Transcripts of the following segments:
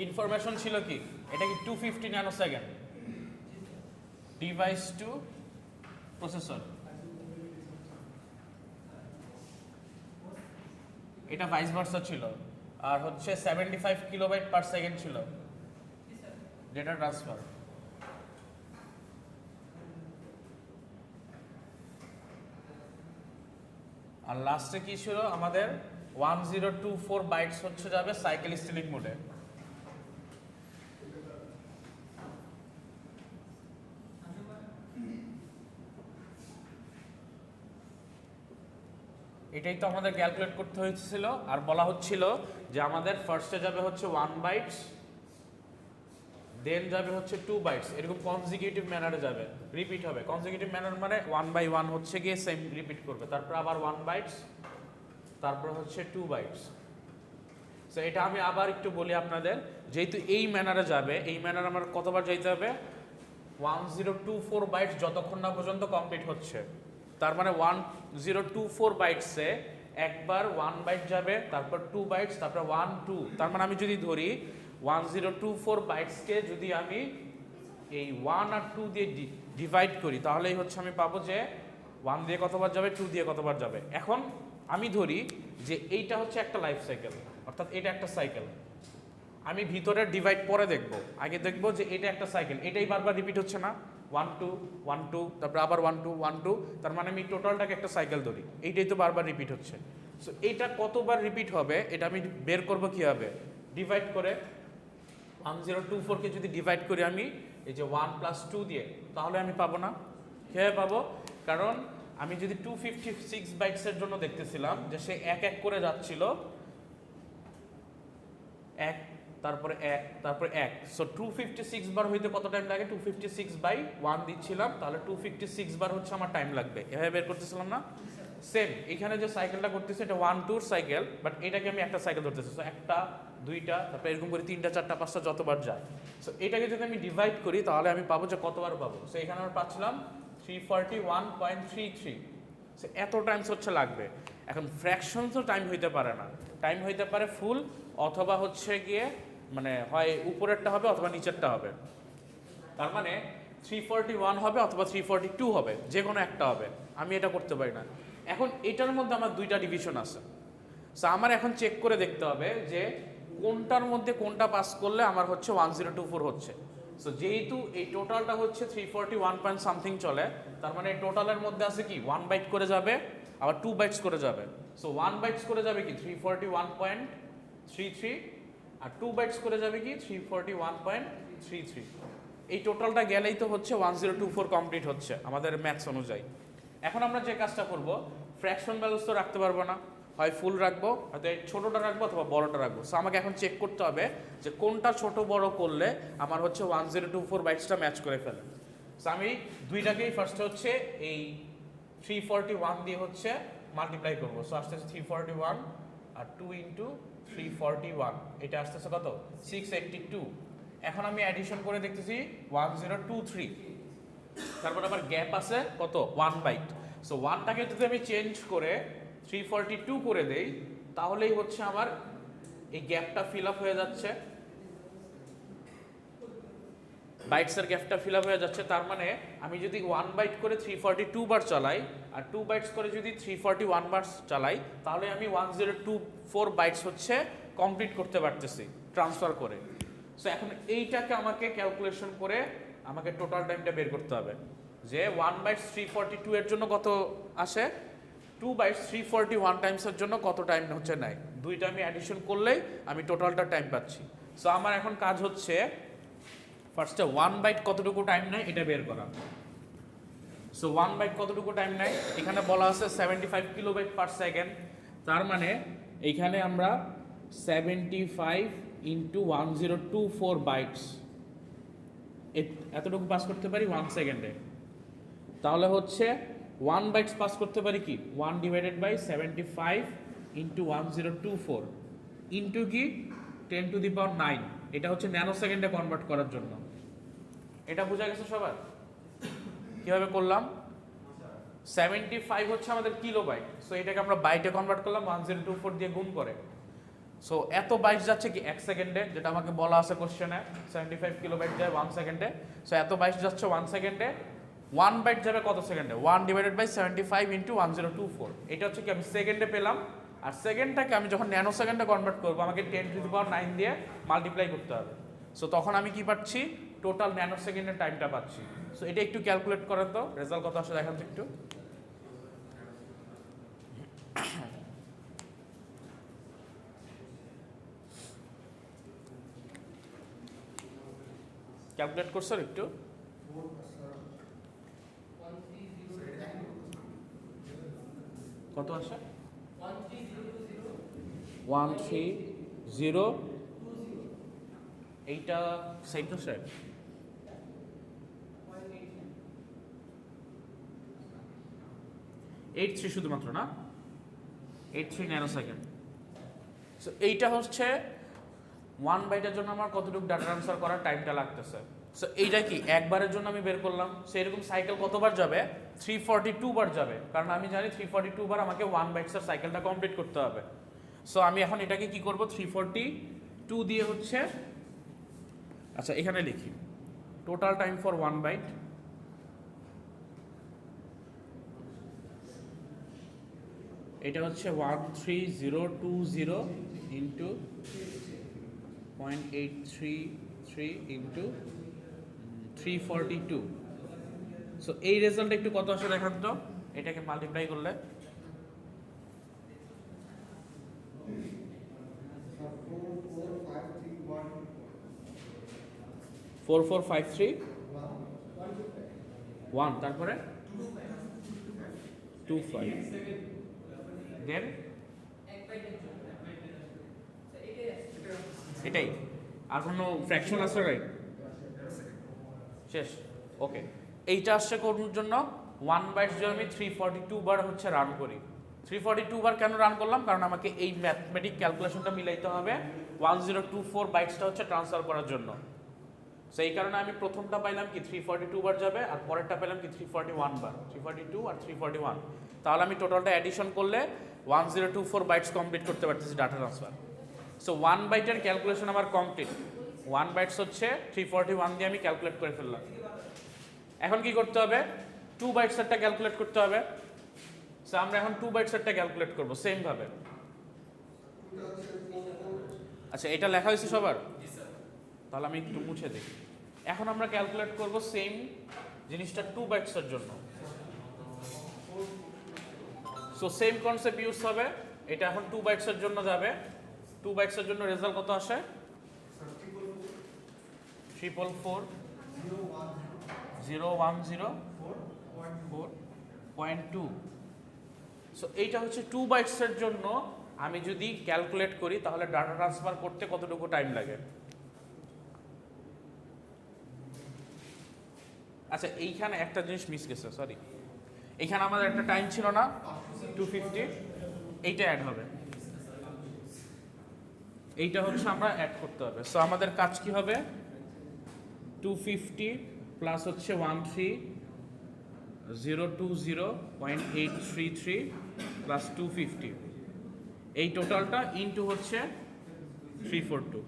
Information ছিল কি, এটা কি 250 nanosecond device to processor, এটা ভাইস ভার্সা ছিল, আর হচ্ছে 75 কিলোবাইট পার সেকেন্ড ছিল ডেটা ট্রান্সফার। আর লাস্টে কি ছিল আমাদের 1024 বাইটস হচ্ছে যাবে সাইকেল স্টিলিং মোডে। এটাই তো আমাদের ক্যালকুলেট করতে হয়েছিল, আর বলা হচ্ছিল যে আমাদের ফার্স্টে যাবে হচ্ছে 1 বাইটস, দেন যাবে হচ্ছে 2 বাইটস, এরকম কনজিকিউটিভ ম্যানারে যাবে, রিপিট হবে। কনজিকিউটিভ ম্যানার মানে 1 বাই 1 হচ্ছে গিয়ে সেম রিপিট করবে, তারপর আবার 1 বাইটস, তারপর হচ্ছে 2 বাইটস। সো এটা আমি আবার একটু বলি আপনাদের, যেহেতু এই ম্যানারে যাবে, এই ম্যানারে আমার কতবার যাইতে হবে, 1024 বাইটস যতক্ষণ না পর্যন্ত কমপ্লিট হচ্ছে। তার মানে 1024 বাইটসে একবার 1 বাইট যাবে, তারপর 2 বাইটস, তারপর 1 2, তার মানে আমি যদি ধরি 1024 বাইটসকে যদি আমি এই 1 আর 2 দিয়ে ডিভাইড করি, তাহলেই হচ্ছে আমি পাবো যে 1 দিয়ে কতবার যাবে, 2 দিয়ে কতবার যাবে। এখন আমি ধরি যে এইটা হচ্ছে একটা লাইফ সাইকেল, অর্থাৎ এটা একটা সাইকেল। আমি ভিতরের ডিভাইড পরে দেখব, আগে দেখব যে এটা একটা সাইকেল, এটাই বারবার রিপিট হচ্ছে না, 1 2 1 2, তারপর আবার 1 2 1 2, তার মানে আমি টোটালটাকে একটা সাইকেল ধরি, এইটাই তো বারবার রিপিট হচ্ছে। সো এইটা কতবার রিপিট হবে এটা আমি বের করব কীভাবে, ডিভাইড করে। 1024কে যদি ডিভাইড করি আমি এই যে 1 + 2 দিয়ে, তাহলে আমি পাবো না। কীভাবে পাবো, কারণ আমি যদি 256 বাইটসের জন্য দেখতেছিলাম যে সে এক এক করে যাচ্ছিল, এক, তারপরে এক, তারপরে এক। সো 256 বার হইতে কত টাইম লাগে, 256/1 দিচ্ছিলাম, তাহলে 256 বার হচ্ছে আমার টাইম লাগবে, এভাবে বের করতেছিলাম না। সেম এখানে যে সাইকেলটা করতেছে এটা 1 2 সাইকেল, বাট এটাকে আমি একটা সাইকেল ধরতেছি। সো একটা, দুইটা, তারপরে এরকম করে 3টা 4টা 5টা যতবার যায়। সো এটাকে যদি আমি ডিভাইড করি তাহলে আমি পাবো যে কতবার পাবো। সো এখানে আমরা পাচ্ছিলাম 341.33। সো এত টাইমস হচ্ছে লাগবে। এখন ফ্র্যাকশন তো টাইম হইতে পারে না, টাইম হইতে পারে ফুল, অথবা হচ্ছে গিয়ে মানে হয় উপরেরটা হবে অথবা নিচেরটা হবে। তার মানে 341 হবে অথবা 342 হবে, যে কোনো একটা হবে, আমি এটা করতে পারি না। এখন এটার মধ্যে আমার দুইটা ডিভিশন আছে। সো আমার এখন চেক করে দেখতে হবে যে কোনটার মধ্যে কোনটা পাস করলে আমার হচ্ছে 1024 হচ্ছে। সো যেহেতু এই টোটালটা হচ্ছে 341 পয়েন্ট সামথিং চলে, তার মানে এই টোটালের মধ্যে আছে কি 1 বাইট করে যাবে, আবার 2 বাইটস করে যাবে। সো 1 বাইটস করে যাবে কি 341.33, আর 2 বাইটস করে যাবে কি 341.33। এই টোটালটা গেলেই তো হচ্ছে 1024 কমপ্লিট হচ্ছে আমাদের ম্যাথস অনুযায়ী। এখন আমরা যে কাজটা করব, ফ্র্যাকশন ভ্যালুস তো রাখতে পারবো না, হয় ফুল রাখবো, হয়তো ছোটোটা রাখবো অথবা বড়টা রাখবো। সো আমাকে এখন চেক করতে হবে যে কোনটা ছোট বড় করলে আমার হচ্ছে 1024 বাইটসটা ম্যাচ করে ফেলে। সো আমি দুইটাকেই ফার্স্টে হচ্ছে এই 341 দিয়ে হচ্ছে মাল্টিপ্লাই করবো। সো আসতেছে 341 আর 2 × 341, এটা আসতেছে কত 682। এখন আমি অ্যাডিশন করে দেখতেছি 1023, তারপর আবার গ্যাপ আছে কত 1 বাইট। সো 1টাকে যদি আমি চেঞ্জ করে 342 করে দেই, তাহলেই হচ্ছে আমার এই গ্যাপটা ফিল আপ হয়ে যাচ্ছে, বাইটসের গ্যাপটা ফিল আপ হয়ে যাচ্ছে। তার মানে আমি যদি 1 বাইট করে 342 বার চালাই আর 2 বাইটস করে যদি 341 বার চালাই, তাহলে আমি 1024 বাইটস হচ্ছে কমপ্লিট করতে পারতেছি ট্রান্সফার করে। সো এখন এইটাকে আমাকে ক্যালকুলেশন করে আমাকে টোটাল টাইমটা বের করতে হবে যে 1 বাইটস 342 এর জন্য কত আসে, 2 বাইটস 341 টাইমসের জন্য কত টাইম হচ্ছে নেয়, দুইটা আমি অ্যাডিশন করলেই আমি টোটালটা টাইম পাচ্ছি। সো আমার এখন কাজ হচ্ছে ফার্স্টে 1 বাইট কতটুকু টাইম নেয় এটা বের করা। সো 1 বাইট কতটুকু টাইম নেয়, এখানে বলা আছে 75 কিলোবাইট পার সেকেন্ড। তার মানে এইখানে আমরা 75 × 1024 বাইটস এতটুকু পাস করতে পারি 1 সেকেন্ডে। তাহলে হচ্ছে 1 বাইটস পাস করতে পারি কি 1/75 × 1024 ইন্টু কি 10⁹9, এটা হচ্ছে ন্যানো সেকেন্ডে কনভার্ট করার জন্য। এটা বোঝা গেছে সবার কিভাবে করলাম। 75 হচ্ছে আমাদের কিলোবাইট, সো এটাকে আমরা বাইটে কনভার্ট করলাম 1024 দিয়ে গুণ করে। সো এত বাইটস যাচ্ছে কি 1 সেকেন্ডে, যেটা আমাকে বলা আছে কোশ্চেনে 75 কিলোবাইট যায় 1 সেকেন্ডে। সো এত বাইটস যাচ্ছে 1 সেকেন্ডে। 1 বাইট যাবে কত সেকেন্ডে? 1/75 × 1024। এটা হচ্ছে কি আমি সেকেন্ডে পেলাম। আর সেকেন্ডটাকে আমি যখন ন্যানো সেকেন্ডে কনভার্ট করবো আমাকে 10⁹ দিয়ে মাল্টিপ্লাই করতে হবে। সো তখন আমি কি পাচ্ছি? টোটাল ন্যানো সেকেন্ডের টাইমটা পাচ্ছি। সো এটা একটু ক্যালকুলেট করেন তো, রেজাল্ট কত আসে দেখান তো একটু। ক্যালকুলেট করছো একটু? কত আসে? 130 এইটা সেম তো স্যার? 83 শুধুমাত্র না, 83 ন্যানো সেকেন্ড। সো এইটা হচ্ছে 1 বাইটের জন্য আমার কতটুকু ডাটা ট্রান্সফার করার টাইমটা লাগতেছে। সো এইটা কি একবারের জন্য আমি বের করলাম। সো এরকম সাইকেল কতবার যাবে? 342 বার যাবে, কারণ আমি জানি 342 বার আমাকে 1 বাইটসের সাইকেলটা কমপ্লিট করতে হবে। সো আমি এখন এটাকে কি করব? 342 দিয়ে হচ্ছে, আচ্ছা এখানে লিখি টোটাল টাইম ফর 1 বাইট। এটা হচ্ছে 13020 ইন্টু 0.833 ইন্টু 342। সো এই রেজাল্টটা একটু কত আসে দেখান তো, এটাকে মাল্টিপ্লাই করলে। 44531, তারপরে 25, দেন এটাই। আর কোনো ফ্র্যাকশন আছে রাইট? শেষ, ওকে। এইটা আসছে কোন জন্য? 1 বাইটস যদি আমি 342 বার হচ্ছে রান করি। 342 বার কেন রান করলাম? কারণ আমাকে এই ম্যাথমেটিক ক্যালকুলেশনটা মিলাইতে হবে 1024 বাইটসটা হচ্ছে ট্রান্সফার করার জন্য। সেই কারণে আমি প্রথমটা পাইলাম কি 342 বার যাবে, আর পরেরটা পেলাম কি 341 বার, 342 আর 341। তাহলে আমি টোটালটা অ্যাডিশন করলে 1024 বাইটস কমপ্লিট করতে পারতেছি ডাটা ট্রান্সফার। সো 1 বাইটের ক্যালকুলেশন আমার কমপ্লিট। 1 বাইটস হচ্ছে 341 দিয়ে আমি ক্যালকুলেট করে ফেললাম। এখন কি করতে হবে? 2 বাইটসেরটা ক্যালকুলেট করতে হবে। সো আমরা এখন 2 বাইটসেরটা ক্যালকুলেট করব সেম ভাবে। আচ্ছা এটা লেখা হয়েছে সবার? তাহলে আমি একটু মুছে দিই। এখন আমরা ক্যালকুলেট করব সেম জিনিসটা 2 বাইটসের জন্য। সো সেম কনসেপ্ট ইউজ হবে। এটা এখন 2 বাইটসের জন্য যাবে। 2 বাইটসের জন্য রেজাল্ট কত আসে? 4440104.2। সো এইটা হচ্ছে 2 বাইটসের জন্য। আমি যদি ক্যালকুলেট করি তাহলে ডাটা ট্রান্সফার করতে কতটুকু টাইম লাগে? আচ্ছা এইখানে একটা জিনিস মিস গেছে, সরি। এইখানে আমাদের একটা টাইম ছিল না 250, এইটা অ্যাড হবে। এইটা হচ্ছে আমরা অ্যাড করতে হবে। সো আমাদের কাজ কি হবে? 250 প্লাস হচ্ছে 13020.833 প্লাস 250, এই টোটালটা ইনটু হচ্ছে 342।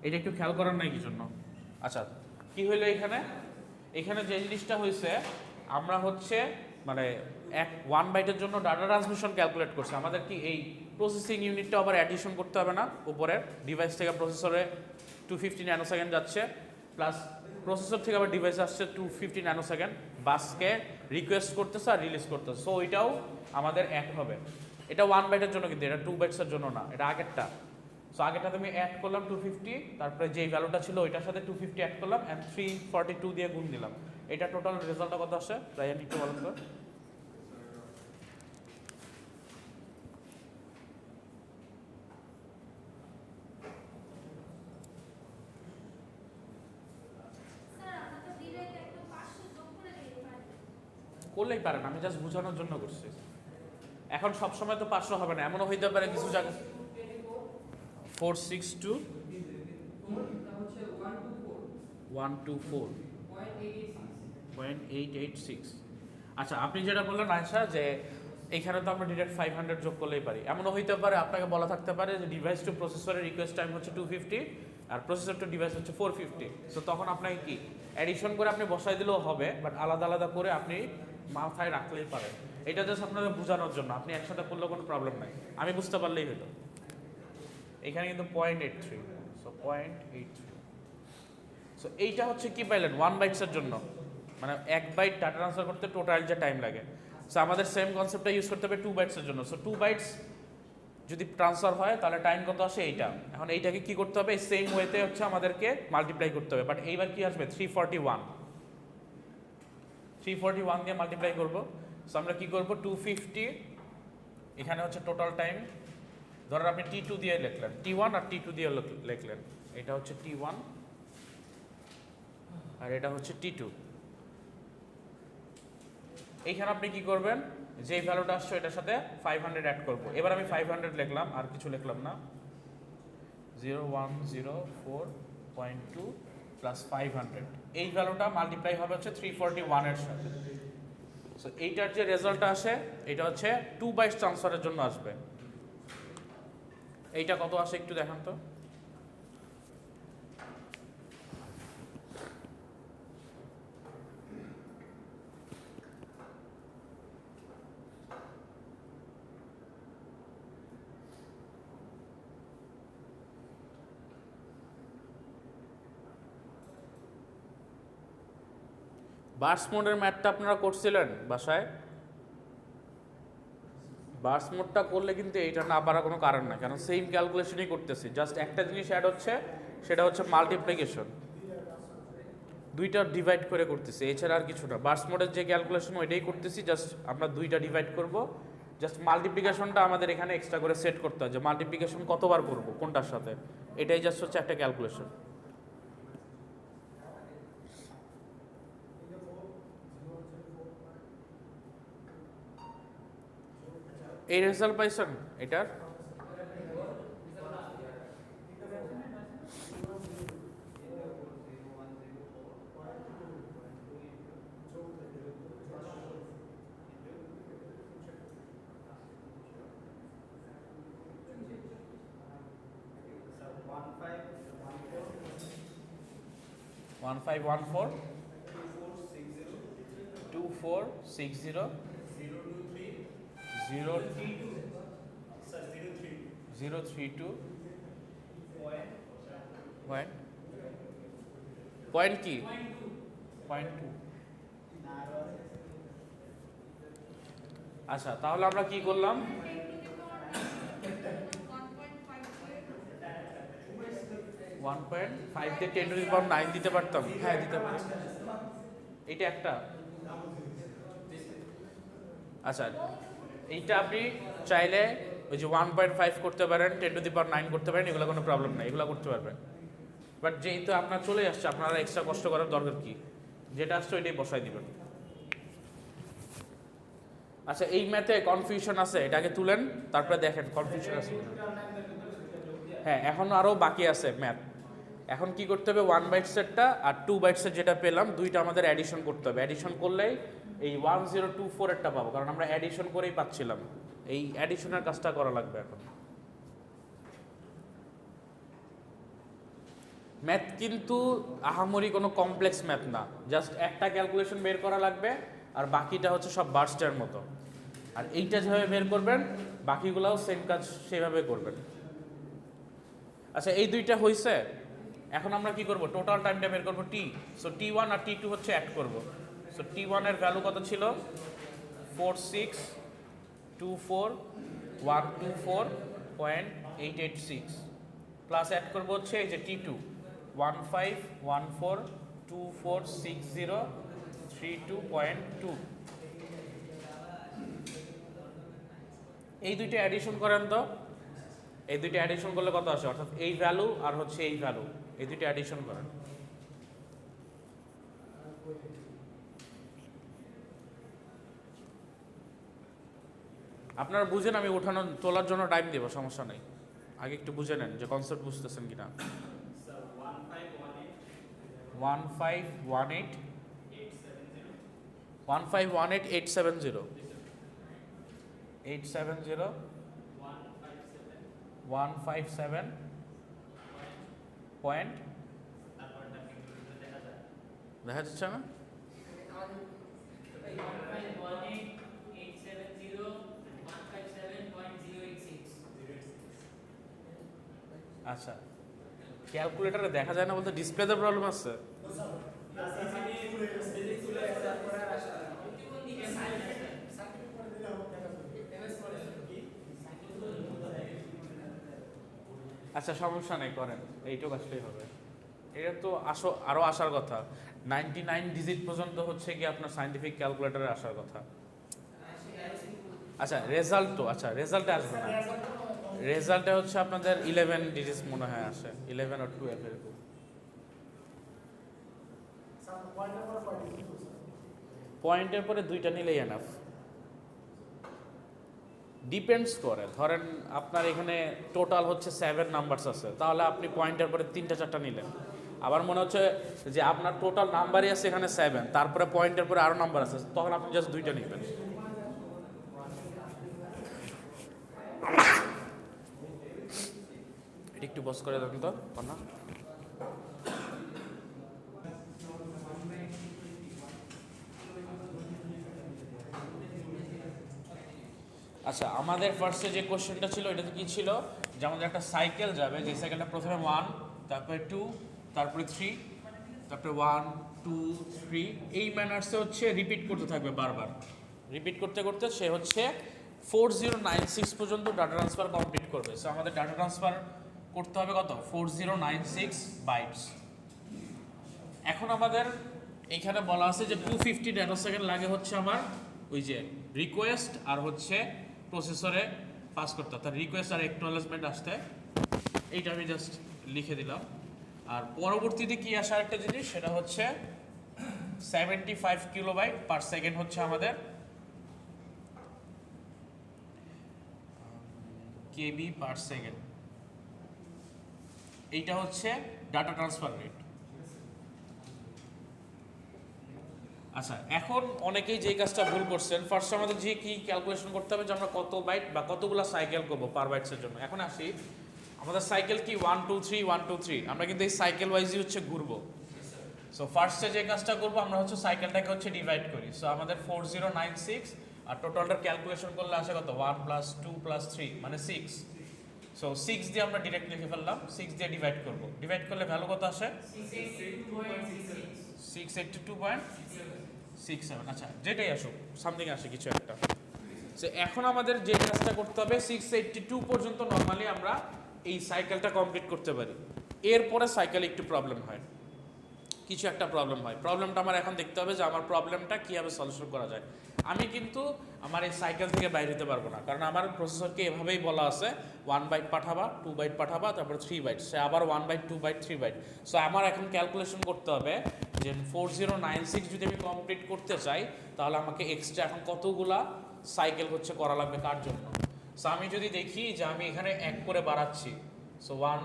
এটা একটু খেয়াল করার নাই কি জন্য? আচ্ছা কি হইলো এখানে? এখানে যে জিনিসটা হয়েছে, আমরা হচ্ছে মানে 1 বাইটের জন্য ডাটা ট্রান্সমিশন ক্যালকুলেট করছে। আমাদের কি এই প্রসেসিং ইউনিটটা আবার অ্যাডিশন করতে হবে না? উপরের ডিভাইস থেকে প্রসেসরে 250 ন্যানো সেকেন্ড যাচ্ছে, প্লাস প্রসেসর থেকে আবার ডিভাইস আসছে 250 ন্যানো সেকেন্ড, বাসকে রিকোয়েস্ট করতেছে আর রিলিজ করতেছে। সো ওইটাও আমাদের অ্যাড হবে। এটা 1 বাইটের জন্য, কিন্তু এটা 2 বাইটসের জন্য না, এটা আগেরটা। সো আগেরটাতে আমি অ্যাড করলাম 250, তারপরে যেই ভ্যালুটা ছিল ওইটার সাথে 250 অ্যাড করলাম অ্যান্ড 342 দিয়ে গুণ দিলাম। এটা টোটাল রেজাল্টটা কত আসে? রায়ান একটু বলেন তো। করলেই পারেন, আমি জাস্ট বোঝানোর জন্য করছি। এখন সবসময় তো 500 হবে না, এমনও হইতে পারে কিছু জায়গায় 462.124.886। আচ্ছা, আপনি যেটা বললেন আয়শা, যে এখানে তো আমরা ডিরেক্ট 500 যোগ করলেই পারি। এমনও হইতে পারে আপনাকে বলা থাকতে পারে যে ডিভাইস টু প্রসেসরের রিকোয়েস্ট টাইম হচ্ছে 250 আর প্রসেসর টু ডিভাইস হচ্ছে 450। সো তখন আপনাকে কি অ্যাডিশন করে আপনি বসাই দিলেও হবে, বাট আলাদা আলাদা করে আপনি মাথায় রাখলেই পারেন। এটা জাস্ট আপনাদের বোঝানোর জন্য, আপনি একসাথে করলেও কোনো প্রবলেম নাই, আমি বুঝতে পারলেই হলো। এখানে কিন্তু 0.83, সো 0.83। সো এইটা হচ্ছে কি পাইলেন 1 বাইটসের জন্য, মানে 1 বাইট ডাটা ট্রান্সফার করতে টোটাল যে টাইম লাগে। সো আমাদের সেম কনসেপ্টটা ইউজ করতে হবে 2 বাইটসের জন্য। সো 2 বাইটস যদি ট্রান্সফার হয় তাহলে টাইম কত আসে এইটা। এখন এইটাকে কি করতে হবে, সেম ওয়েতে হচ্ছে আমাদেরকে মাল্টিপ্লাই করতে হবে, বাট এইবার কি আসবে 341 দিয়ে মাল্টিপ্লাই করব। সো আমরা কি করব 250, এখানে হচ্ছে টোটাল টাইম, ধরেন আপনি T2 দিয়ে লিখলেন, T1 আর T2 দিয়ে লিখলেন, এটা হচ্ছে T1 আর এটা হচ্ছে T2। এইখানে আপনি কি করবেন, যেই ভ্যালুটা আসছে এটার সাথে 500 অ্যাড করব। এবার আমি 500 লিখলাম, আর কিছু লিখলাম না, 0104.2 প্লাস 500, এই ভ্যালুটা মাল্টিপ্লাই হবে হচ্ছে 341 এর সাথে। সো এইটার যে রেজাল্টটা আসে এটা হচ্ছে 2 বাইটস ট্রান্সফারের জন্য আসবে। এইটা কত আসে একটু দেখান তো। বার্স মোডের ম্যাথটা আপনারা করছিলেন বাসায়? বার্স মোডটা করলে কিন্তু এইটা না পারার কোনো কারণ না, কারণ সেম ক্যালকুলেশনই করতেছি, জাস্ট একটা জিনিস অ্যাড হচ্ছে, সেটা হচ্ছে মাল্টিপ্লিকেশন, দুইটা ডিভাইড করে করতেছি, এছাড়া আর কিছু না। বার্স মোডের যে ক্যালকুলেশন ওইটাই করতেছি, জাস্ট আমরা দুইটা ডিভাইড করব, জাস্ট মাল্টিপ্লিকেশনটা আমাদের এখানে এক্সট্রা করে সেট করতে হয়, যে মাল্টিপ্লিকেশন কতবার করব কোনটার সাথে, এটাই জাস্ট হচ্ছে একটা ক্যালকুলেশন। এই রেজাল্ট পাইছেন এটার? One five one four 2460 032 point কি 0.2। আচ্ছা, তাহলে আমরা কি করলাম, 1.5 দিয়ে 10⁹ দিতে পারতাম, হ্যাঁ দিতে পারি, এইটা একটা। আচ্ছা, এইটা আপনি চাইলে ওই যে 1.5 করতে পারেন, 10⁹ করতে পারেন, এগুলো কোনো প্রবলেম নাই, এগুলো করতে পারবেন। বাট যেহেতু আপনার চলে আসছে, আপনারা এক্সট্রা কষ্ট করার দরকার কি, যেটা আসছে ওইটাই বসাই দিবেন। আচ্ছা, এই ম্যাথে কনফিউশন আছে, এটাকে তুলেন, তারপরে দেখেন কনফিউশন আছে। হ্যাঁ, এখন আরও বাকি আছে ম্যাথ। এখন কি করতে হবে, 1 বাইটসেরটা আর 2 বাইটসের যেটা পেলাম, দুইটা আমাদের অ্যাডিশন করতে হবে। অ্যাডিশন করলেই এই 1024 এরটা পাবো, কারণ আমরা অ্যাডিশন করেই পাচ্ছিলাম। এই অ্যাডিশনের কাজটা করা লাগবে এখন। ম্যাথ কিন্তু আহামরি কোনো কমপ্লেক্স ম্যাথ না, জাস্ট একটা ক্যালকুলেশন বের করা লাগবে, আর বাকিটা হচ্ছে সব বার্স্টের মতো। আর এইটা যেভাবে বের করবেন, বাকিগুলোও সেম কাজ সেভাবে করবেন। আচ্ছা, এই দুইটা হয়েছে, এখন আমরা কি করব, টোটাল টাইমটা বের করব টি। সো T1 আর T2 হচ্ছে অ্যাড করব। সো T1 এর ভ্যালু কত ছিল, 4624124.886, প্লাস অ্যাড করব হচ্ছে এই যে T2 1514246032.2। এই দুইটা অ্যাডিশন করেন তো, এই দুইটা অ্যাডিশন করলে কত আসে, অর্থাৎ এই ভ্যালু আর হচ্ছে এই ভ্যালু, এই দুইটা অ্যাডিশন করেন। আপনারা বুঝেন, আমি উঠানো তোলার জন্য টাইম দেবো, সমস্যা নেই, আগে একটু বুঝে নেন যে কনসেপ্ট বুঝতেছেন কিনা। 1518 1518870 870 157 পয়েন্ট দেখা যাচ্ছে না? আচ্ছা, ক্যালকুলেটরে দেখা যায় না বলতে ডিসপ্লেতে প্রবলেম আছে। আচ্ছা সমস্যা নেই, করেন, এইটুকু আসলেই হবে। এটা তো আরও আসার কথা, 99 ডিজিট পর্যন্ত হচ্ছে কি আপনার সায়েন্টিফিক ক্যালকুলেটরে আসার কথা। আচ্ছা রেজাল্টে আসবে না, রেজাল্টে হচ্ছে আপনাদের 11 ডিজিট মনে হয় আসে, 11 আর 12 এরকম। পয়েন্টের পরে দুইটা নিলেই এনাফ। ডিপেন্ডস করে, ধরেন আপনার এখানে টোটাল হচ্ছে 7 নাম্বারস আছে, তাহলে আপনি পয়েন্টের পরে 3-4টা নিলেন। আবার মনে হচ্ছে যে আপনার টোটাল নাম্বারই আছে এখানে 7, তারপরে পয়েন্টের পরে আরও নাম্বার আছে, তখন আপনি জাস্ট 2টা নেবেন। এটা একটু বস করে দেন তো না। আচ্ছা, আমাদের ফার্স্টে যে কোশ্চেনটা ছিল এটা কি ছিল, যে আমাদের একটা সাইকেল যাবে, যে সাইকেলটা প্রথমে 1, তারপরে 2, তারপরে 3, তারপরে 1 2 3, এই ম্যানার্সে হচ্ছে রিপিট করতে থাকবে বারবার। রিপিট করতে করতে সে হচ্ছে 4096 পর্যন্ত ডাটা ট্রান্সফার কমপ্লিট করবে। সো আমাদের ডাটা ট্রান্সফার করতে হবে কত, 4096 বাইটস। এখন আমাদের এইখানে বলা আছে যে 250 ডেটা সেকেন্ড লাগে হচ্ছে আমার ওই যে রিকোয়েস্ট আর হচ্ছে প্রসেসরে পাস করতে, অর্থাৎ রিকোয়েস্ট আর অ্যাকনলেজমেন্ট আসতে। এইটা আমি জাস্ট লিখে দিলাম। আর পরবর্তীতে কি আসার একটা জিনিস, সেটা হচ্ছে 75 কিলোবাইট পার সেকেন্ড হচ্ছে আমাদের কেবি পার সেকেন্ড। এইটা হচ্ছে ডাটা ট্রান্সফার রেট। আচ্ছা, এখন অনেকেই যেই কাজটা ভুল করছেন, ফার্স্ট আমাদের যে কি ক্যালকুলেশন করতে হবে যে আমরা কত বাইট বা কতগুলো সাইকেল করবো পার বাইটসের জন্য। এখন আসি, আমাদের সাইকেল কি 1 2 3 1 2 3, আমরা কিন্তু এই সাইকেল ওয়াইজই হচ্ছে ঘুরবো। সো ফার্স্টে যে কাজটা করবো আমরা হচ্ছে সাইকেলটাকে হচ্ছে ডিভাইড করি। সো আমাদের 4096 আর টোটালটার ক্যালকুলেশন করলে আসে কত, 1 + 2 + 3 মানে 6। সো 6 দিয়ে আমরা ডিরেক্ট লিখে ফেললাম, 6 দিয়ে ডিভাইড করবো। ডিভাইড করলে ভ্যালু কত আসে, 682.67। আচ্ছা, যেটাই আসুক, সামথিং আসে কিছু একটা। সো এখন আমাদের যে কাজটা করতে হবে, 682 পর্যন্ত নর্মালি আমরা এই সাইকেলটা কমপ্লিট করতে পারি। এরপরে সাইকেলে একটু প্রবলেম হয়, কিছু একটা প্রবলেম হয়। প্রবলেমটা আমার এখন দেখতে হবে যে আমার প্রবলেমটা কীভাবে সলিউশন করা যায়। আমি কিন্তু আমার এই সাইকেল থেকে বাইরে হতে পারবো না, কারণ আমার প্রসেসরকে এভাবেই বলা আছে 1 বাইট পাঠাবা, 2 বাইট পাঠাবা, তারপর 3 বাইট, সে আবার 1 বাইট 2 বাইট 3 বাইট। সো আমার এখন ক্যালকুলেশন করতে হবে যে 4096 যদি আমি কমপ্লিট করতে চাই, তাহলে আমাকে এক্সট্রা এখন কতগুলা সাইকেল হচ্ছে করা লাগবে কার জন্য। সো আমি যদি দেখি যে আমি এখানে 1 করে বাড়াচ্ছি, সো 1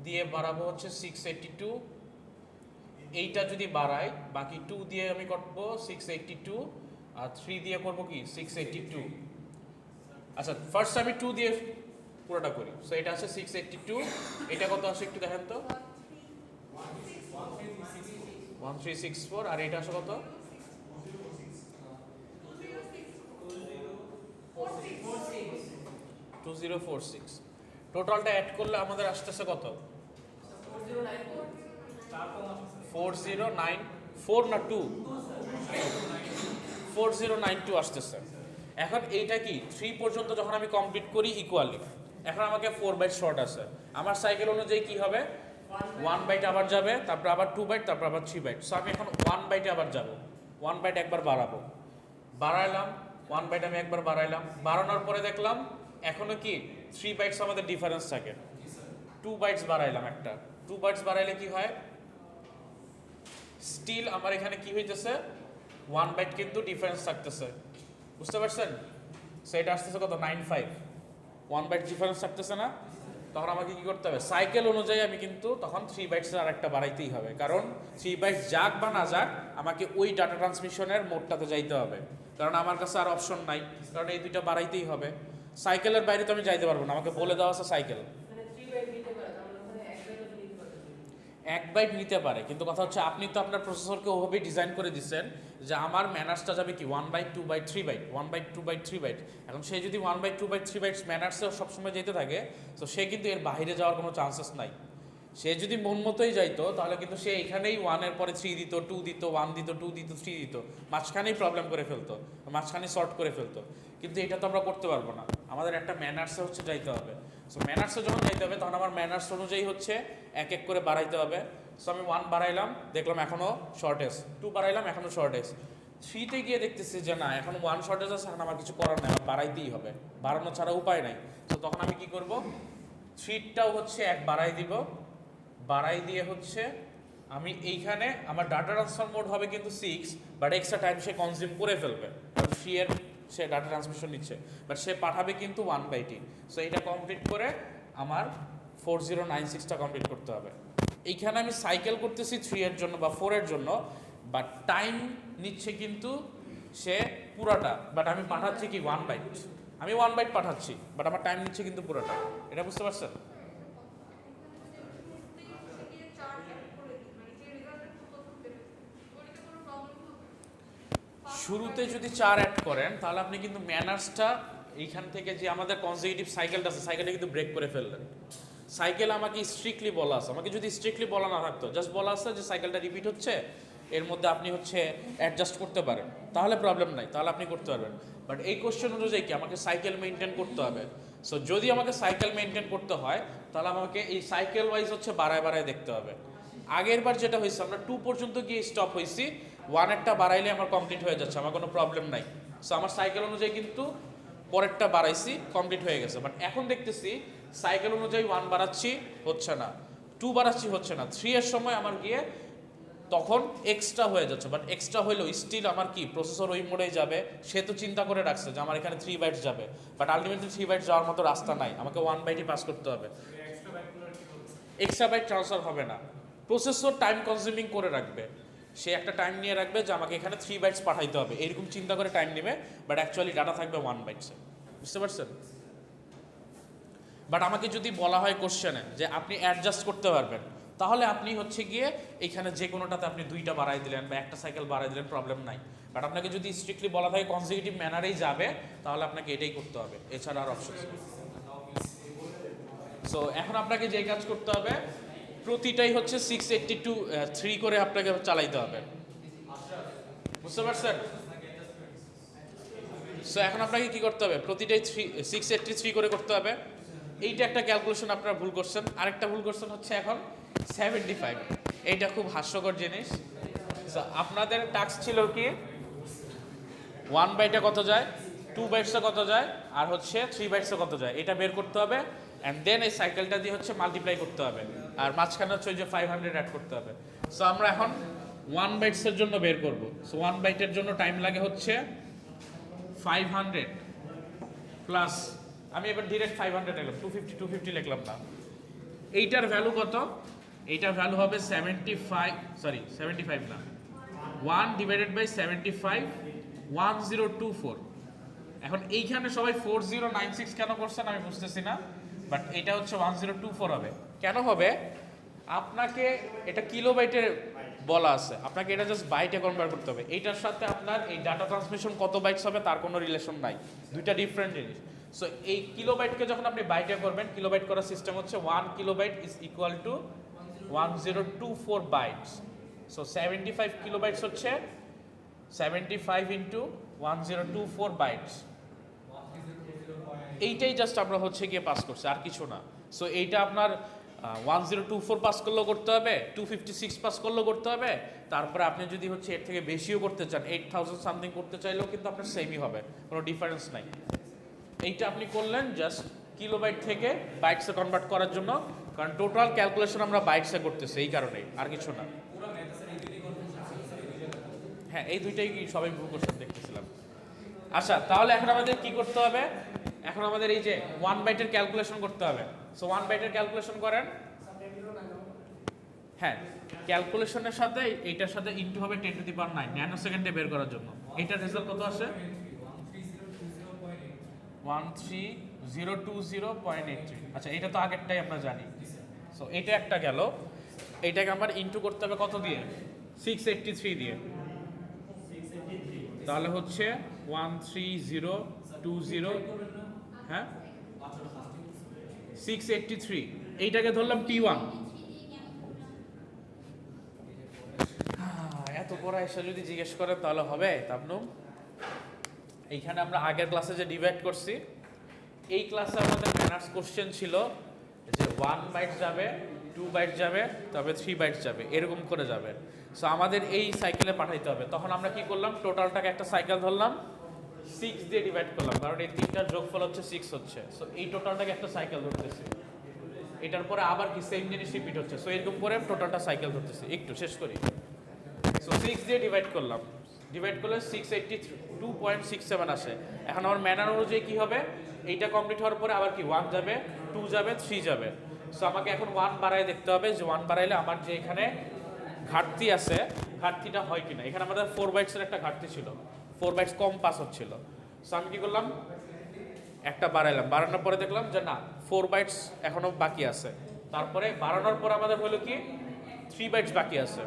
দিয়ে বাড়াবো হচ্ছে 682, এইটা যদি বাড়াই বাকি 2 দিয়ে আমি করব 682, আর 3 দিয়ে করব কি 682। আচ্ছা, ফার্স্ট আমি 2 দিয়ে পুরোটা করি। সো এটা আছে 682, এটা কত আসে একটু দেখেন তো, 1364, আর এটা আসে কত, 2046। টোটালটা অ্যাড করলে আমাদের আসতেছে কত, 4094 না 2, 4092 আসতেছে। এখন এইটা কি 3 পর্যন্ত যখন আমি কমপ্লিট করি ইকুয়ালি, এখন আমাকে 4 বাইট শর্ট আছে। আমার সাইকেল অনুযায়ী কি হবে, 1 বাইট আবার যাবে, তারপর আবার 2 বাইট, তারপর আবার 3 বাইট। সো আমি এখন 1 বাইটে আবার যাব, 1 বাইট একবার বাড়াবো, বাড়াইলাম 1 বাইট আমি একবার বাড়াইলাম, বাড়ানোর পরে দেখলাম এখনো কি 3 বাইটস আমাদের ডিফারেন্স থাকে। 2 বাইটস বাড়াইলাম, একটা 2 বাইটস বাড়াইলে কি হয়, স্টিল আমার এখানে কি হইতেছে 1 বাইট কিন্তু ডিফারেন্স থাকতেছে, বুঝতে পারছেন। সো এটা আসতেছে কত, 95, 1 বাইট ডিফারেন্স থাকতেছে না। তখন আমাকে কি করতে হবে, সাইকেল অনুযায়ী আমি কিন্তু তখন 3 বাইটসের আরেকটা বাড়াইতেই হবে, কারণ 3 বাইটস যাক বা না যাক আমাকে ওই ডাটা ট্রান্সমিশনের মোডটাতে যাইতে হবে, কারণ আমার কাছে আর অপশন নাই, কারণ এই দুইটা বাড়াইতেই হবে। সাইকেলের বাইরে তো আমি যাইতে পারবো না, আমাকে বলে দেওয়া আছে সাইকেল 1 বাইট নিতে পারে, কিন্তু কথা হচ্ছে আপনি তো আপনার প্রসেসরকে ওভাবেই ডিজাইন করে দিচ্ছেন যে আমার ম্যানার্সটা যাবে কি 1 byte 2 byte 3 byte 1 byte 2 byte 3 byte. এখন সে যদি 1 বাইট 2 বাইট 3 বাইট ম্যানার্সে সবসময় যেতে থাকে, তো সে কিন্তু এর বাইরে যাওয়ার কোনো চান্সেস নাই। সে যদি মন মতোই যাইতো তাহলে কিন্তু সে এখানেই 1-এর পরে 3 দিত, 2 দিত, 1 দিত, 2 দিত, 3 দিত, মাঝখানেই প্রবলেম করে ফেলতো, মাঝখানে সর্ট করে ফেলতো। কিন্তু এটা তো আমরা করতে পারবো না, আমাদের একটা ম্যানার্সে হচ্ছে যাইতে হবে। সো ম্যানার্সে যখন যাইতে হবে তখন আমার ম্যানার্স অনুযায়ী হচ্ছে এক এক করে বাড়াইতে হবে। সো আমি 1 বাড়াইলাম, দেখলাম এখনও শর্টেজ, 2 বাড়াইলাম এখনও শর্টেজ, 3-তে গিয়ে দেখতেছি যে না এখন 1 শর্টেজ আছে, এখন আমার কিছু করার নাই, আমার বাড়াইতেই হবে, বাড়ানো ছাড়া উপায় নাই। তো তখন আমি কি করব, 3টাও হচ্ছে 1 বাড়াই দিব, বাড়াই দিয়ে হচ্ছে আমি এইখানে আমার ডাটা ট্রান্সফার মোড হবে কিন্তু 6, but extra time say consume করে ফেলবে, 3 এর সে ডাটা ট্রান্সমিশন নিচ্ছে, বাট সে পাঠাবে কিন্তু 1/t। সো এটা কমপ্লিট করে আমার 4096টা কমপ্লিট করতে হবে। এইখানে আমি সাইকেল করতেছি 3 এর জন্য বা 4 এর জন্য, বাট টাইম নিচ্ছে কিন্তু সে পুরাটা, বাট আমি পাঠাচ্ছি কি 1 বাইট, আমি 1 বাইট পাঠাচ্ছি, বাট আমার টাইম নিচ্ছে কিন্তু পুরাটা। এটা বুঝতে পারছেন? শুরুতে যদি 4 অ্যাড করেন তাহলে আপনি কিন্তু ম্যানার্সটা এইখান থেকে যে আমাদের কনজিকিউটিভ সাইকেলটা আছে সাইকেলটা কিন্তু ব্রেক করে ফেললেন। সাইকেল আমাকে স্ট্রিক্টলি বলা আছে, আমাকে যদি স্ট্রিক্টলি বলা না থাকতো, জাস্ট বলা আছে যে সাইকেলটা রিপিট হচ্ছে, এর মধ্যে আপনি হচ্ছে অ্যাডজাস্ট করতে পারেন, তাহলে প্রবলেম নাই, তাহলে আপনি করতে পারবেন। বাট এই কোশ্চেন অনুযায়ী কি আমাকে সাইকেল মেনটেন করতে হবে। সো যদি আমাকে সাইকেল মেনটেন করতে হয় তাহলে আমাকে এই সাইকেল ওয়াইজ হচ্ছে বাড়ায় বাড়ায় দেখতে হবে। আগের বার যেটা হয়েছে আমরা 2 পর্যন্ত গিয়ে স্টপ হয়েছি, 1-এরটা বাড়াইলে আমার কমপ্লিট হয়ে যাচ্ছে, আমার কোনো প্রবলেম নাই। সো আমার সাইকেল অনুযায়ী কিন্তু পরেরটা বাড়াইছি, কমপ্লিট হয়ে গেছে। বাট এখন দেখতেছি সাইকেল অনুযায়ী 1 বাড়াচ্ছি হচ্ছে না, 2 বাড়াচ্ছি হচ্ছে না, 3 এর সময় আমার গিয়ে তখন এক্সট্রা হয়ে যাচ্ছে। বাট এক্সট্রা হইলেও স্টিল আমার কি প্রসেসর ওই মোডেই যাবে, সে তো চিন্তা করে রাখছে যে আমার এখানে 3 বাইটস যাবে, বাট আলটিমেটলি 3 বাইটস যাওয়ার মতো রাস্তা নাই, আমাকে 1 বাইটই পাস করতে হবে। এক্সট্রা বাইট ট্রান্সফার হবে না, প্রসেসর টাইম কনজিউমিং করে রাখবে, সে একটা টাইম নিয়ে রাখবে যে আমাকে এখানে 3 বাইটস পাঠাইতে হবে, এরকম চিন্তা করে টাইম নেবে, বাট অ্যাকচুয়ালি ডাটা থাকবে 1 বাইটসে। বুঝতে পারছেন? বাট আমাকে যদি বলা হয় কোশ্চেনে যে আপনি অ্যাডজাস্ট করতে পারবেন, তাহলে আপনি হচ্ছে গিয়ে এখানে যে কোনোটাতে আপনি 2টা বাড়াই দিলেন বা একটা সাইকেল বাড়াই দিলেন, প্রবলেম নাই। বাট আপনাকে যদি স্ট্রিক্টলি বলা থাকে কনজিকিউটিভ ম্যানারেই যাবে, তাহলে আপনাকে এটাই করতে হবে, এছাড়া আর অপশন। সো এখন আপনাকে যে কাজ করতে হবে, প্রতিটাই হচ্ছে 682 3 করে আপনাকে চালাইতে হবে। বুঝতে পারছেন? সো এখন আপনাকে কি করতে হবে, প্রতিটাই 683 করে করতে হবে। এইটা একটা ক্যালকুলেশন আপনারা ভুল করছেন। আরেকটা ভুল করছেন হচ্ছে এখন 75, এইটা খুব হাস্যকর জিনিস। আপনাদের টাস্ক ছিল কি 1 বাইটে কত যায়, 2 বাইটসে কত যায়, আর হচ্ছে 3 বাইটসে কত যায়, এটা বের করতে হবে। অ্যান্ড দেন এই সাইকেলটা দিয়ে হচ্ছে মাল্টিপ্লাই করতে হবে, আর মাঝখানে হচ্ছে ওই যে 500 অ্যাড করতে হবে। সো আমরা এখন 1 বাইটসের জন্য বের করব। সো 1 বাইটের জন্য টাইম লাগে হচ্ছে 500 প্লাস, আমি এবার ডিরেক্ট 500 লিখলাম, 250 লিখলাম না। এইটার ভ্যালু কত, এইটার ভ্যালু হবে 75 না, 1 ডিভাইডেড বাই 75, 1024। এখন এইখানে সবাই 4096 কেন করছেন আমি বুঝতেছি না, বাট এটা হচ্ছে 1024 হবে। কেন হবে, আপনাকে এটা কিলোবাইটে বলা আছে, আপনাকে এটা জাস্ট বাইটে কনভার্ট করতে হবে। এইটার সাথে আপনার এই ডাটা ট্রান্সমিশন কত বাইটস হবে তার কোনো রিলেশন নাই, দুইটা ডিফারেন্ট জিনিস। সো এই কিলোবাইটকে যখন আপনি বাইটে করবেন, কিলোবাইট করার সিস্টেম হচ্ছে 1 kilobyte is equal to 1024 bytes. So 75 kilobytes হচ্ছে 75 ইন্টু 1024 বাইটস। এইটাই জাস্ট আমরা হচ্ছে গিয়ে পাস করছি, আর কিছু না। সো এইটা আপনার 1024 পাস করলেও করতে হবে, 256 পাস করলেও করতে হবে, তারপরে আপনি যদি হচ্ছে এর থেকে বেশিও করতে চান, 8000 সামথিং করতে চাইলেও কিন্তু আপনার সেমই হবে, কোনো ডিফারেন্স নাই। এইটা আপনি করলেন জাস্ট কিলোবাইট থেকে বাইটসে কনভার্ট করার জন্য, কারণ টোটাল ক্যালকুলেশন আমরা বাইটসে করতেছি, এই কারণেই, আর কিছু না। হ্যাঁ, এই দুইটাই কি সবাই ভুল করছেন দেখতেছিলাম। আচ্ছা, তাহলে এখন আমাদের কি করতে হবে, এখন আমাদের এই যে 1 বাইটের ক্যালকুলেশন করতে হবে। সো 1 বাইটের ক্যালকুলেশন করেন। হ্যাঁ, ক্যালকুলেশনের সাথে এইটার সাথে ইনটু হবে 10 টু দি পাওয়ার 9 ন্যানো সেকেন্ডে বের করার জন্য। এটার রেজাল্ট কত আসে? 13020.83। আচ্ছা, এটা তো আগেরটাই আমরা জানি। সো এটা একটা গেল। এইটাকে আমার ইনটু করতে হবে কত দিয়ে? 683 দিয়ে। তাহলে হচ্ছে 13020, হ্যাঁ 683। এইটাকে ধরলাম T1। এত পড়া এসে যদি জিজ্ঞেস করে তাহলে হবে তাবনুম? এইখানে আমরা আগের ক্লাসে যে ডিভাইড করছি, এই ক্লাসে আমাদের ম্যানার্স কোশ্চেন ছিল যে 1 বাইট যাবে, 2 বাইট যাবে, তবে 3 বাইট যাবে, এরকম করে যাবে। সো আমাদের এই সাইকেলে পাঠাইতে হবে। তখন আমরা কি করলাম? টোটালটাকে একটা সাইকেল ধরলাম, 6 দিয়ে ডিভাইড করলাম, কারণ এই তিনটার যোগফল হচ্ছে 6 হচ্ছে। সো এই টোটালটাকে একটা সাইকেল ধরতেছি, এটার পরে আবার কি সেম জিনিস রিপিট হচ্ছে। সো এরকম করে টোটালটা সাইকেল ধরতেছি। একটু শেষ করি। সো 6 দিয়ে ডিভাইড করলাম, ডিভাইড করলে 682.67 আসে। এখন আমার ম্যানার অনুযায়ী কি হবে? এইটা কমপ্লিট হওয়ার পরে আবার কি 1 যাবে, 2 যাবে, 3 যাবে। সো আমাকে এখন 1 বাড়ায় দেখতে হবে যে 1 বাড়াইলে আমার যে এখানে ঘাটতি আছে, ঘাটতিটা হয় কিনা। এখানে আমাদের 4 বাইটসের একটা ঘাটতি ছিল, 4 বাইটস কম পাস হচ্ছিল। সো আমি কি করলাম? একটা বাড়াইলাম, বাড়ানোর পরে দেখলাম যে না, 4 বাইটস এখনো বাকি আছে। তারপরে বাড়ানোর পর আমাদের হলো কি 3 বাইটস বাকি আছে।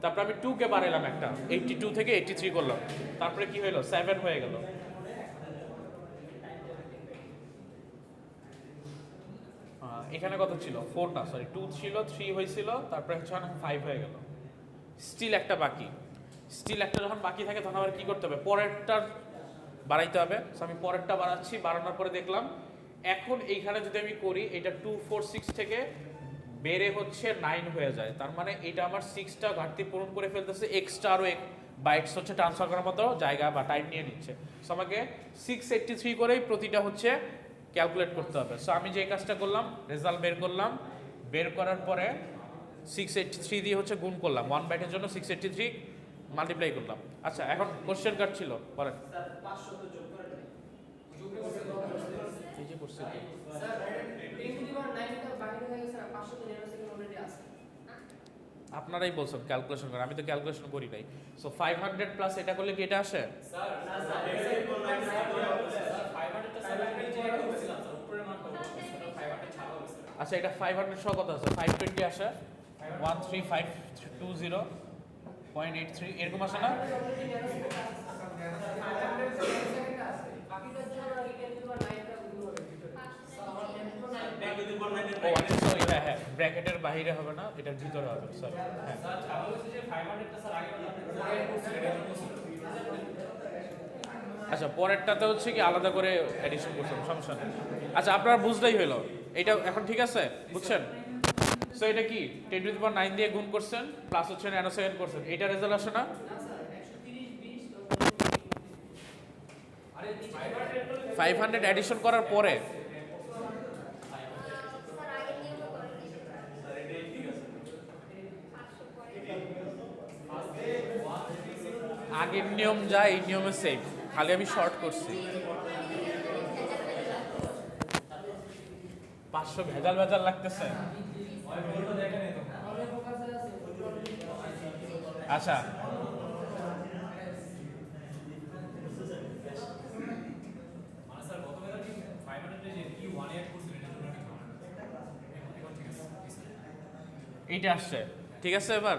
তারপর আমি 2 কে বাড়াইলাম, একটা 82 থেকে 83 করলাম। তারপরে কি হলো? 7 হয়ে গেল। এখানে কত ছিল? 4 না, সরি 2 ছিল, 3 হয়েছিল, তারপরে হচ্ছে 5 হয়ে গেল। স্টিল একটা বাকি। স্টিল একটা যখন বাকি থাকে তখন আবার কি করতে হবে? পরেরটার বাড়াইতে হবে। সো আমি পরেরটা বাড়াচ্ছি, বাড়ানোর পরে দেখলাম এখন এইখানে যদি আমি করি, এটা 246 থেকে বেড়ে হচ্ছে 9 হয়ে যায়। তার মানে এটা আমার 6টা ঘাটতি পূরণ করে ফেলতেছে, এক্সট্রা আরও বাইটস হচ্ছে ট্রান্সফার করার মতো জায়গা বা টাইম নিয়ে নিচ্ছে। সো আমাকে 683 করেই প্রতিটা হচ্ছে ক্যালকুলেট করতে হবে। সো আমি যে কাজটা করলাম, রেজাল্ট বের করলাম, বের করার পরে 683 দিয়ে হচ্ছে গুণ করলাম, 1 বাইটের জন্য 683 মাল্টিপ্লাই করলাম। আচ্ছা, এখন কোশ্চেন কার্ড ছিল, বলেন। এই যে করছি আপনারাই বলছেন ক্যালকুলেশন করেন, আমি তো ক্যালকুলেশন করি নাই। সো 500 প্লাস এটা করলে কি এটা আসে? আচ্ছা, এটা 500 সহ কত আছে? 520 আসে, 13520.83 এরকম আসে না? ও আচ্ছা, সরি, হ্যাঁ হ্যাঁ, ব্র্যাকেটের বাইরে হবে না, এটার ভিতরে হবে, সরি। হ্যাঁ, আচ্ছা, পরেরটাতে হচ্ছে কি আলাদা করে এডিশন করছেন, সমস্যা নেই। আচ্ছা, আপনারা বুঝলেই হলো, এটা এখন ঠিক আছে, বুঝছেন? সো এটা কি 10 টু দি পাওয়ার 9 দিয়ে গুণ করছেন, প্লাস হচ্ছে ন্যানো সেকেন্ড করছেন, এটা রেজাল্ট আসে না? 500 এডিশন করার পরে আগের নিয়ম যা, এই নিয়মে সেম, খালি আমি শর্ট করছি। 500 ভেজাল ভেজাল লাগতেছে। আচ্ছা, এইটা আসছে, ঠিক আছে। এবার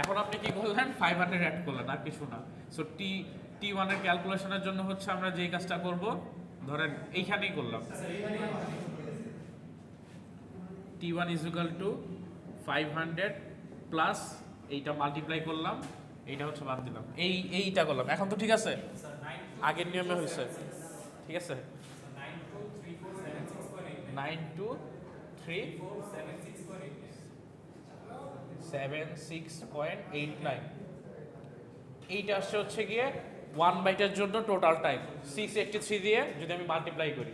এখন আপনি কি করলেন? 500 অ্যাড করলেন, আর কিছু না। সো T1 এর ক্যালকুলেশনের জন্য হচ্ছে আমরা যেই কাজটা করব, ধরেন এইখানেই করলাম, T1 is equal two 500 plus এইটা মাল্টিপ্লাই করলাম, এইটা হচ্ছে বাদ দিলাম, এইটা করলাম। এখন তো ঠিক আছে, আগের নিয়মে হয়েছে, ঠিক আছে। 92376.89, এইটা আসছে হচ্ছে গিয়ে 1 বাইটের জন্য টোটাল টাইম 683 দিয়ে যদি আমি মাল্টিপ্লাই করি।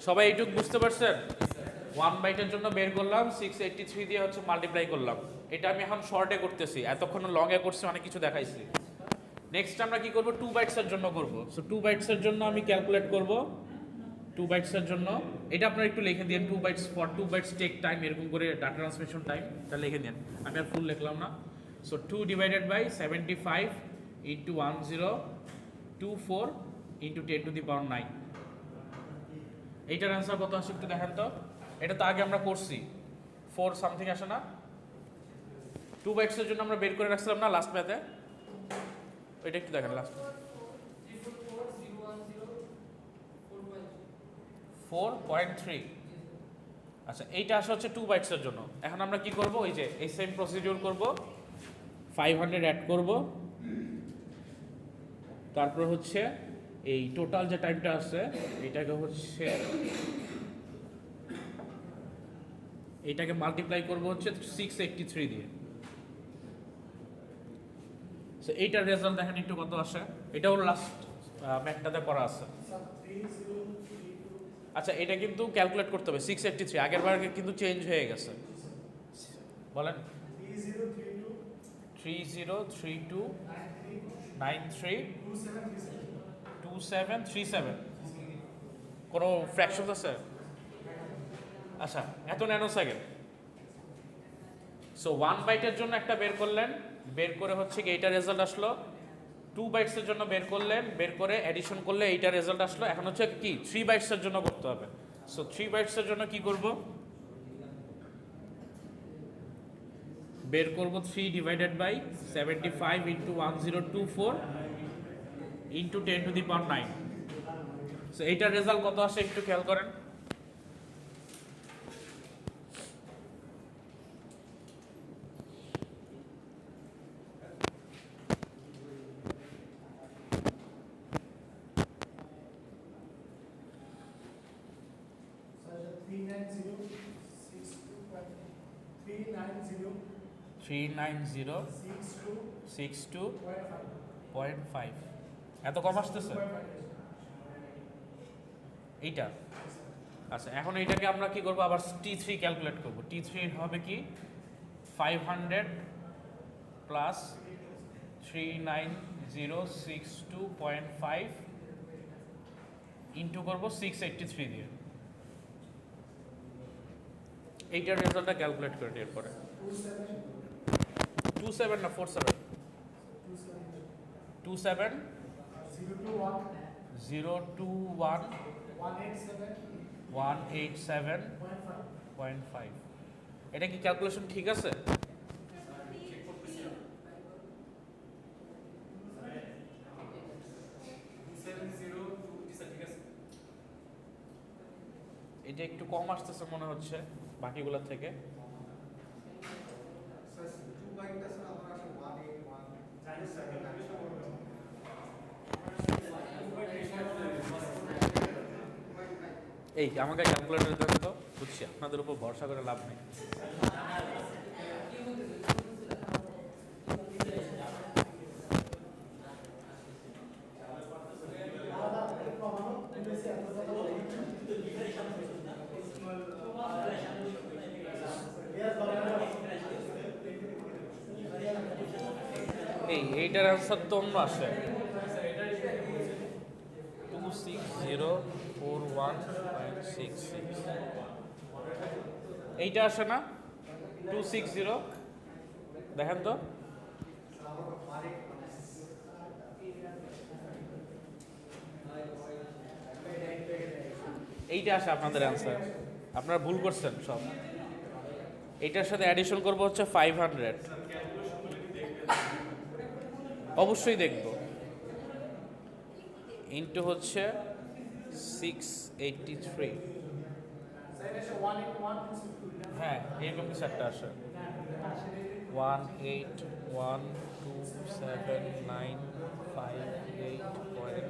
সবাই এইটুক বুঝতে পারছেন? 1 বাইটের জন্য বের করলাম, 683 দিয়ে হচ্ছে মাল্টিপ্লাই করলাম। এটা আমি এখন শর্টে করতেছি, এতক্ষণ লং এ করছি, অনেক কিছু দেখাইছি। নেক্সট আমরা কি করব 2 বাইটসের জন্য করব। সো 2 বাইটসের জন্য আমি ক্যালকুলেট করব 2 বাইটসের জন্য এটা আপনারা একটু লিখে দিন 2 bytes for 2 bytes take time এরকম করে ডাটা ট্রান্সমিশন টাইম এটা লিখে দিন। আমি আর ফুল লিখলাম না। So 2 divided by 75 into 1024 into 10 to the power 9। এইটার অ্যান্সার কত আসে একটু দেখেন তো। এটা তো আগে আমরা করছি 4 সামথিং আসে না। 2 বাইটসের জন্য আমরা বের করে রাখছিলাম না লাস্ট ম্যাথে। এটা একটু দেখেন লাস্ট 4.3। আচ্ছা এইটা আসা হচ্ছে 2 বাইটসের জন্য। এখন আমরা কি করব ওই যে এই সেম প্রসিডিউর করব 500 অ্যাড করব, তারপর হচ্ছে এই টোটাল যে টাইমটা আছে এটাকে হচ্ছে এইটাকে মাল্টিপ্লাই করব হচ্ছে 683 দিয়ে। সো এইটার রেজাল্ট দেখেন একটু কত আসে। এটাও লাস্ট ম্যাথটাতে করা আছে। আচ্ছা এটা কিন্তু ক্যালকুলেট করতে হবে 683, আগের বার কিন্তু চেঞ্জ হয়ে গেছে। বলেন 3032932737 কোনো ফ্র্যাকশন আছে? আচ্ছা এত ন্যানো সেকেন্ড। সো 1 বাইটের জন্য একটা বের করলেন, বের করে হচ্ছে কি এইটা রেজাল্ট আসলো। 2 বাইটসের জন্য বের করলেন, বের করে এডিশন করলে এইটা রেজাল্ট আসলো। এখন হচ্ছে কি 3 বাইটসের জন্য করতে হবে। সো 3 বাইটসের জন্য কি করব, বের করব 3 divided by 75 into 1024 into 10 to the power 9। So এইটার রেজাল্ট কত আসে একটু খেয়াল করেন। Three nine zero 62.5। এত কম আসতেছে এইটা। আচ্ছা এখন এইটাকে আমরা কি করব, আবার T3 ক্যালকুলেট করব। T3 হবে কি 500 প্লাস 39062.5 ইন্টু করব 683 দিয়ে। এইটার রেজাল্টটা ক্যালকুলেট করে এরপরে 27 না 47 27 021 187.5। এটা কি ক্যালকুলেশন ঠিক আছে? এটা একটু কম আসতেছে মনে হচ্ছে বাকিগুলোর থেকে। এই আমাকে ক্যালকুলেটর দেন তো, বুঝছি আপনাদের উপর ভরসা করে লাভ নেই। এইটার অ্যান্সার তো অন্য আসে 26041.66। এইটা আসে না 260, দেখেন তো। এইটা আসে আপনাদের অ্যান্সার, আপনারা ভুল করছেন সব। এইটার সাথে অ্যাডিশন করব হচ্ছে 500, অবশ্যই দেখব, ইন্টু হচ্ছে 683। হ্যাঁ এরকম কিছু একটা আসে 181127958.3।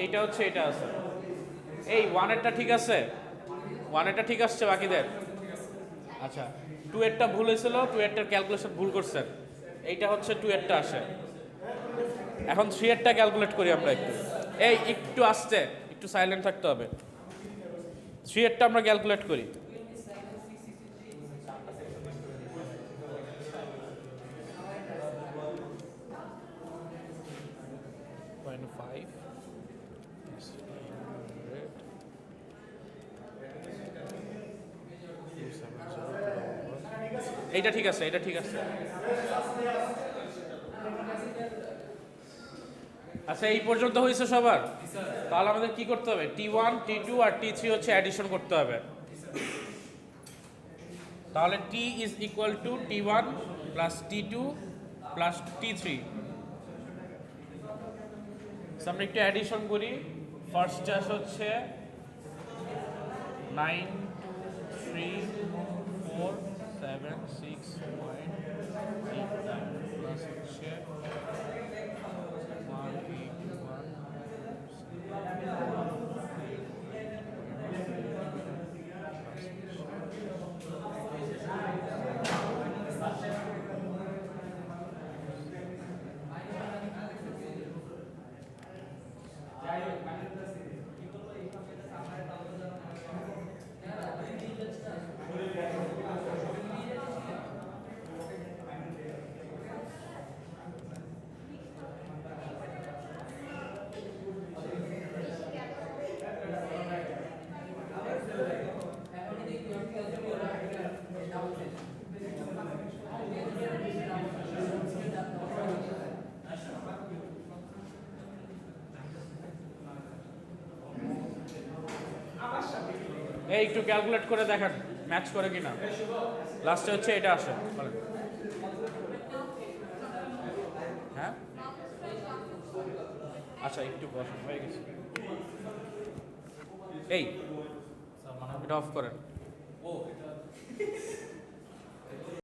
এইটা হচ্ছে এটা আছে। এই 1-এরটা ঠিক আছে, 1-এরটা ঠিক আসছে বাকিদের। আচ্ছা 2-এরটা ভুল হয়েছিল, 2-এরটার ক্যালকুলেশন ভুল করছেন। এইটা হচ্ছে 2-এরটা আসে। এখন 3-এরটা ক্যালকুলেট করি আমরা একটু। এই একটু আসছে, একটু সাইলেন্ট থাকতে হবে। 3-এরটা আমরা ক্যালকুলেট করি। 5 is 900 270 এইটা ঠিক আছে, এটা ঠিক আছে। আচ্ছা এই পর্যন্ত হয়েছে সবার? তাহলে আমাদের কি করতে হবে? T1 T2 আর T3 হচ্ছে অ্যাডিশন করতে হবে। তাহলে T is equal to T1 plus T2 plus T3। আমরা একটু অ্যাডিশন করি। ফার্স্ট চার্জ হচ্ছে 9 2 3 4 7 6 8 9 প্লাস হচ্ছে 1 8 এই একটু ক্যালকুলেট করে দেখেন ম্যাচ করে কিনা। লাস্টে হচ্ছে এটা আসে বলেন। হ্যাঁ আচ্ছা একটু বসেন, হয়ে গেছে। এই এটা অফ করেন।